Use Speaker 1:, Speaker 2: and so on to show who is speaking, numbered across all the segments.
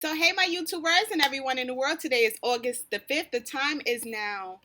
Speaker 1: So, hey, my YouTubers and everyone in the world. Today is August the 5th. The time is now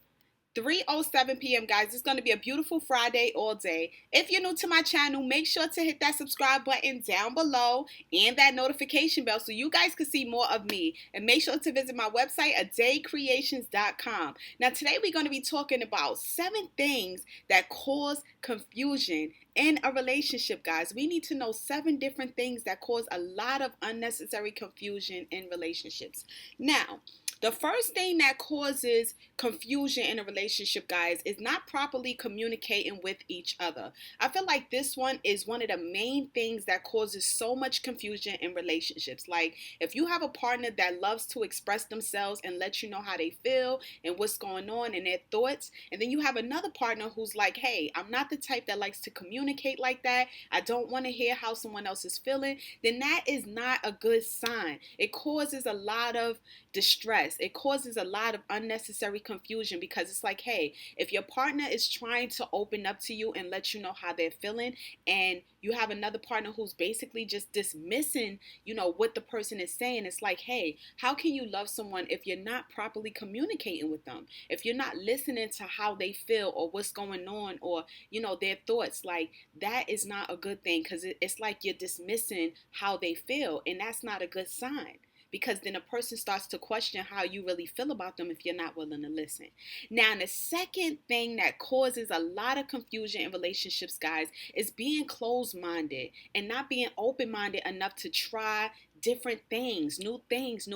Speaker 1: 3:07 p.m. guys. It's going to be a beautiful Friday all day. If you're new to my channel, make sure to hit that subscribe button down below and that notification bell so you guys can see more of me. And make sure to visit my website, adaycreations.com. Now, today we're going to be talking about 7 things that cause confusion in a relationship, guys. We need to know 7 different things that cause a lot of unnecessary confusion in relationships. Now, the first thing that causes confusion in a relationship, guys, is not properly communicating with each other. I feel like this one is one of the main things that causes so much confusion in relationships. Like, if you have a partner that loves to express themselves and let you know how they feel and what's going on and their thoughts, and then you have another partner who's like, hey, I'm not the type that likes to communicate like that, I don't want to hear how someone else is feeling, then that is not a good sign. It causes a lot of distress. It causes a lot of unnecessary confusion because it's like, hey, if your partner is trying to open up to you and let you know how they're feeling, and you have another partner who's basically just dismissing, what the person is saying, it's like, hey, how can you love someone if you're not properly communicating with them? If you're not listening to how they feel or what's going on or, their thoughts, like that is not a good thing because it's like you're dismissing how they feel, and that's not a good sign because then a person starts to question how you really feel about them if you're not willing to listen. Now, the second thing that causes a lot of confusion in relationships, guys, is being closed-minded and not being open-minded enough to try different things, new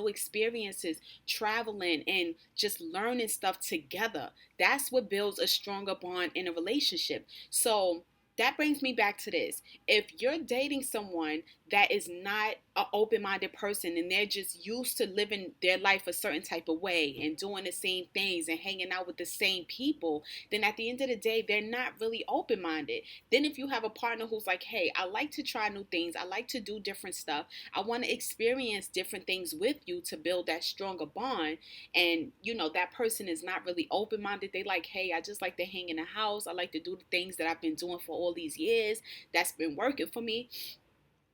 Speaker 1: experiences, traveling and just learning stuff together. That's what builds a stronger bond in a relationship. So that brings me back to this. If you're dating someone that is not an open-minded person and they're just used to living their life a certain type of way and doing the same things and hanging out with the same people, then at the end of the day, they're not really open-minded. Then if you have a partner who's like, hey, I like to try new things, I like to do different stuff, I want to experience different things with you to build that stronger bond, and that person is not really open-minded, they like, hey, I just like to hang in the house, I like to do the things that I've been doing for all these years that's been working for me.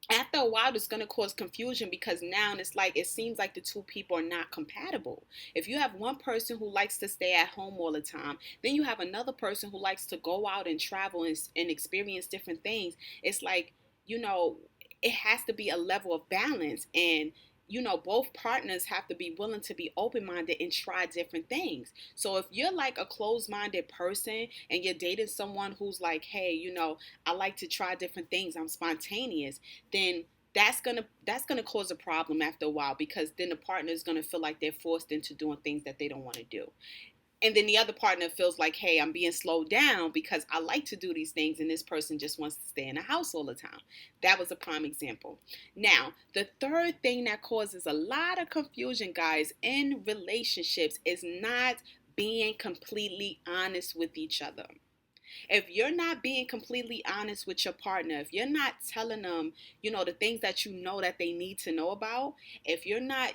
Speaker 1: After a while, it's going to cause confusion because now it's like it seems like the two people are not compatible. If you have one person who likes to stay at home all the time, then you have another person who likes to go out and travel and experience different things. It's like, you know it has to be a level of balance, and both partners have to be willing to be open-minded and try different things. So if you're like a closed-minded person and you're dating someone who's like, hey, I like to try different things, I'm spontaneous, then that's gonna cause a problem after a while, because then the partner is gonna feel like they're forced into doing things that they don't want to do. And then the other partner feels like, hey, I'm being slowed down because I like to do these things and this person just wants to stay in the house all the time. That was a prime example. Now, the third thing that causes a lot of confusion, guys, in relationships is not being completely honest with each other. If you're not being completely honest with your partner, if you're not telling them, the things that that they need to know about, if you're not,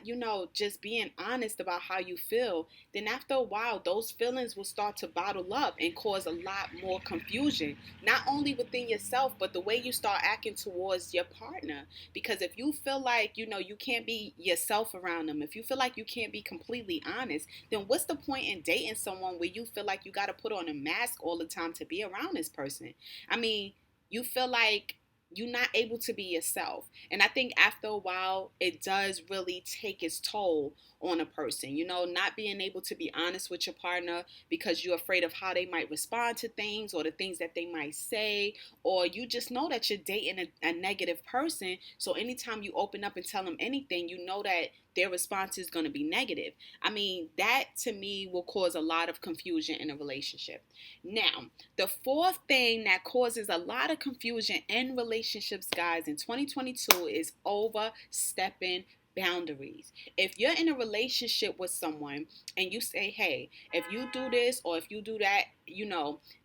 Speaker 1: just being honest about how you feel, then after a while, those feelings will start to bottle up and cause a lot more confusion, not only within yourself, but the way you start acting towards your partner. Because if you feel like, you can't be yourself around them, if you feel like you can't be completely honest, then what's the point in dating someone where you feel like you got to put on a mask all the time to be around this person? I mean, you feel like you're not able to be yourself. And I think after a while, it does really take its toll on a person, not being able to be honest with your partner because you're afraid of how they might respond to things or the things that they might say, or you just know that you're dating a negative person. So anytime you open up and tell them anything, you know that their response is going to be negative. I mean, that to me will cause a lot of confusion in a relationship. Now, the fourth thing that causes a lot of confusion in relationships, guys, in 2022 is overstepping boundaries. If you're in a relationship with someone and you say, hey, if you do this or if you do that,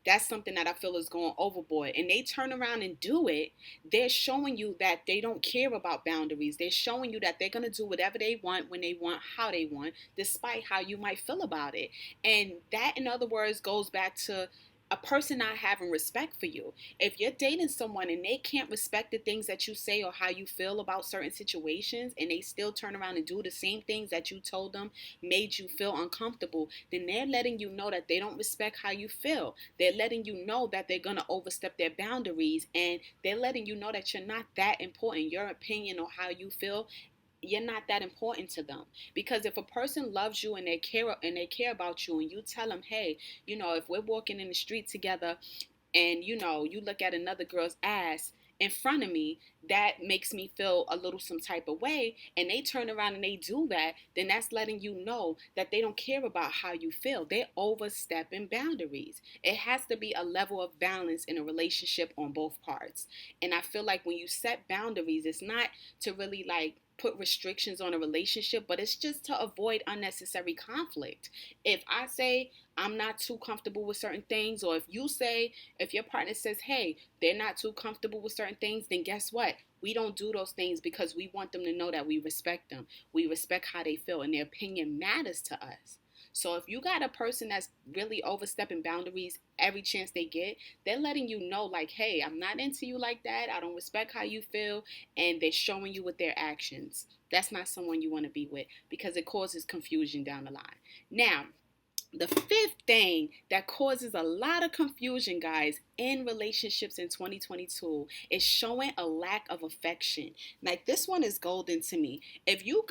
Speaker 1: that's something that I feel is going overboard, and they turn around and do it, they're showing you that they don't care about boundaries. They're showing you that they're going to do whatever they want, when they want, how they want, despite how you might feel about it. And that, in other words, goes back to a person not having respect for you. If you're dating someone and they can't respect the things that you say or how you feel about certain situations, and they still turn around and do the same things that you told them made you feel uncomfortable, then they're letting you know that they don't respect how you feel. They're letting you know that they're going to overstep their boundaries, and they're letting you know that you're not that important. Your opinion or how you feel, you're not that important to them. Because if a person loves you and they care about you, and you tell them, hey, if we're walking in the street together, and you look at another girl's ass in front of me, that makes me feel a little some type of way, and they turn around and they do that, then that's letting you know that they don't care about how you feel. They're overstepping boundaries. It has to be a level of balance in a relationship on both parts. And I feel like when you set boundaries, it's not to really like put restrictions on a relationship, but it's just to avoid unnecessary conflict. If I say I'm not too comfortable with certain things, or if your partner says, hey, they're not too comfortable with certain things, then guess what? We don't do those things because we want them to know that we respect them. We respect how they feel, and their opinion matters to us. So if you got a person that's really overstepping boundaries every chance they get, they're letting you know, like, hey, I'm not into you like that. I don't respect how you feel. And they're showing you with their actions. That's not someone you want to be with, because it causes confusion down the line. Now, the fifth thing that causes a lot of confusion, guys, in relationships in 2022 is showing a lack of affection. Like, this one is golden to me. If you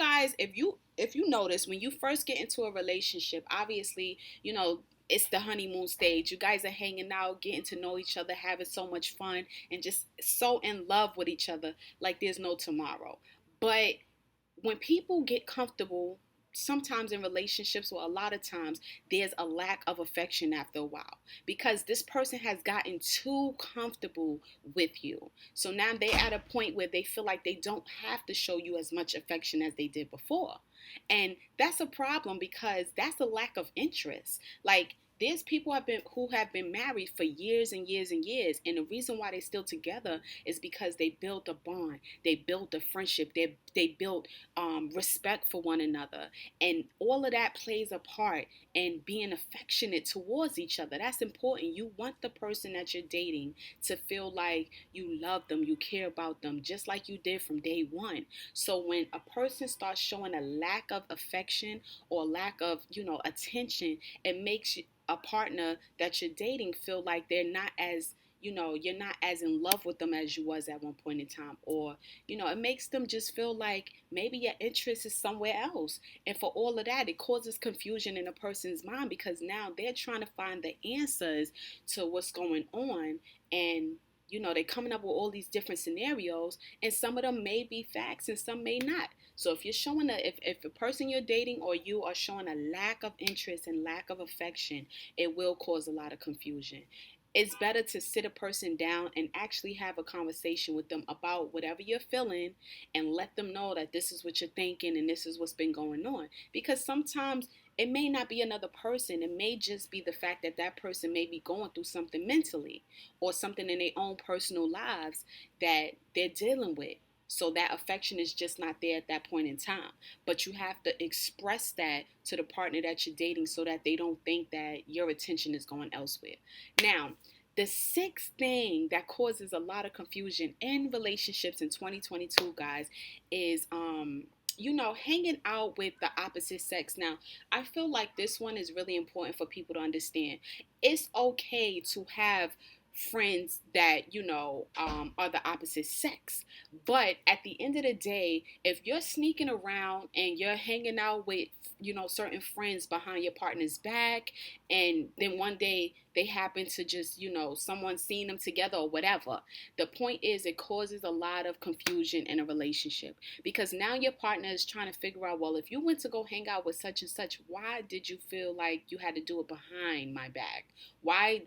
Speaker 1: notice, when you first get into a relationship, obviously, it's the honeymoon stage. You guys are hanging out, getting to know each other, having so much fun, and just so in love with each other like there's no tomorrow. But when people get comfortable, sometimes in relationships, or a lot of times, there's a lack of affection after a while, because this person has gotten too comfortable with you. So now they're at a point where they feel like they don't have to show you as much affection as they did before. And that's a problem, because that's a lack of interest. Like, there's people who have been married for years and years and years, and the reason why they're still together is because they built a bond, they built a friendship, they built respect for one another, and all of that plays a part in being affectionate towards each other. That's important. You want the person that you're dating to feel like you love them, you care about them, just like you did from day one. So when a person starts showing a lack of affection or lack of attention, it makes a partner that you're dating feel like they're not as you're not as in love with them as you was at one point in time. Or it makes them just feel like maybe your interest is somewhere else. And for all of that, it causes confusion in a person's mind, because now they're trying to find the answers to what's going on. And they're coming up with all these different scenarios, and some of them may be facts and some may not. So if you're showing if the person you're dating or you are showing a lack of interest and lack of affection, it will cause a lot of confusion. It's better to sit a person down and actually have a conversation with them about whatever you're feeling, and let them know that this is what you're thinking and this is what's been going on. Because sometimes it may not be another person. It may just be the fact that that person may be going through something mentally, or something in their own personal lives that they're dealing with. So that affection is just not there at that point in time. But you have to express that to the partner that you're dating, so that they don't think that your attention is going elsewhere. Now, the sixth thing that causes a lot of confusion in relationships in 2022, guys, is hanging out with the opposite sex. Now, I feel like this one is really important for people to understand. It's okay to have friends that are the opposite sex, but at the end of the day, if you're sneaking around and you're hanging out with certain friends behind your partner's back, and then one day they happen to just someone seeing them together or whatever, the point is, it causes a lot of confusion in a relationship, because now your partner is trying to figure out, well, if you went to go hang out with such and such, why did you feel like you had to do it behind my back? Why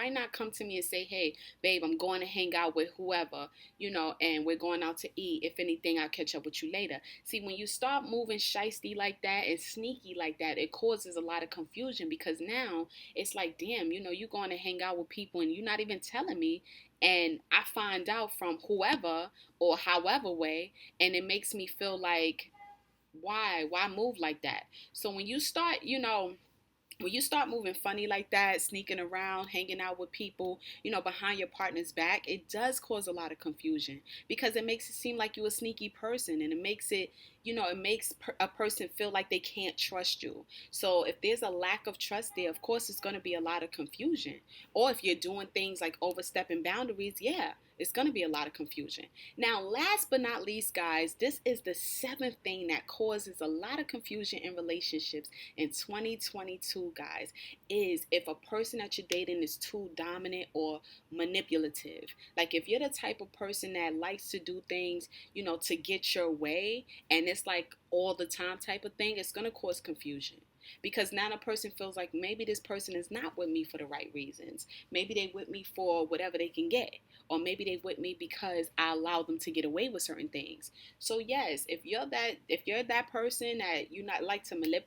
Speaker 1: not come to me and say, hey, babe, I'm going to hang out with whoever, and we're going out to eat. If anything, I'll catch up with you later. See, when you start moving shisty like that and sneaky like that, it causes a lot of confusion, because now it's like, damn, you're going to hang out with people and you're not even telling me. And I find out from whoever or however way, and it makes me feel like, why move like that? So when you start, when you start moving funny like that, sneaking around, hanging out with people, behind your partner's back, it does cause a lot of confusion because it makes it seem like you're a sneaky person, and it makes it, it makes a person feel like they can't trust you. So if there's a lack of trust there, of course, it's going to be a lot of confusion. Or if you're doing things like overstepping boundaries, yeah, it's going to be a lot of confusion. Now, last but not least, guys, this is the seventh thing that causes a lot of confusion in relationships in 2022, guys, is if a person that you're dating is too dominant or manipulative. Like if you're the type of person that likes to do things, to get your way, and it's like all the time type of thing, it's going to cause confusion. Because now a person feels like maybe this person is not with me for the right reasons. Maybe they with me for whatever they can get. Or maybe they with me because I allow them to get away with certain things. So yes, if you're that person that you not like to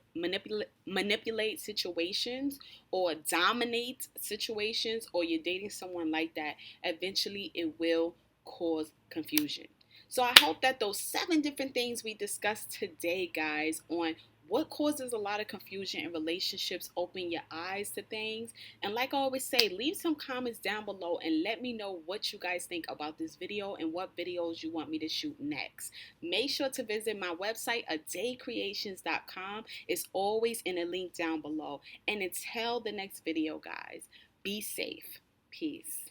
Speaker 1: manipulate situations or dominate situations, or you're dating someone like that, eventually it will cause confusion. So I hope that those seven different things we discussed today, guys, on what causes a lot of confusion in relationships, open your eyes to things. And like I always say, leave some comments down below and let me know what you guys think about this video and what videos you want me to shoot next. Make sure to visit my website, adaycreations.com. It's always in a link down below. And until the next video, guys, be safe. Peace.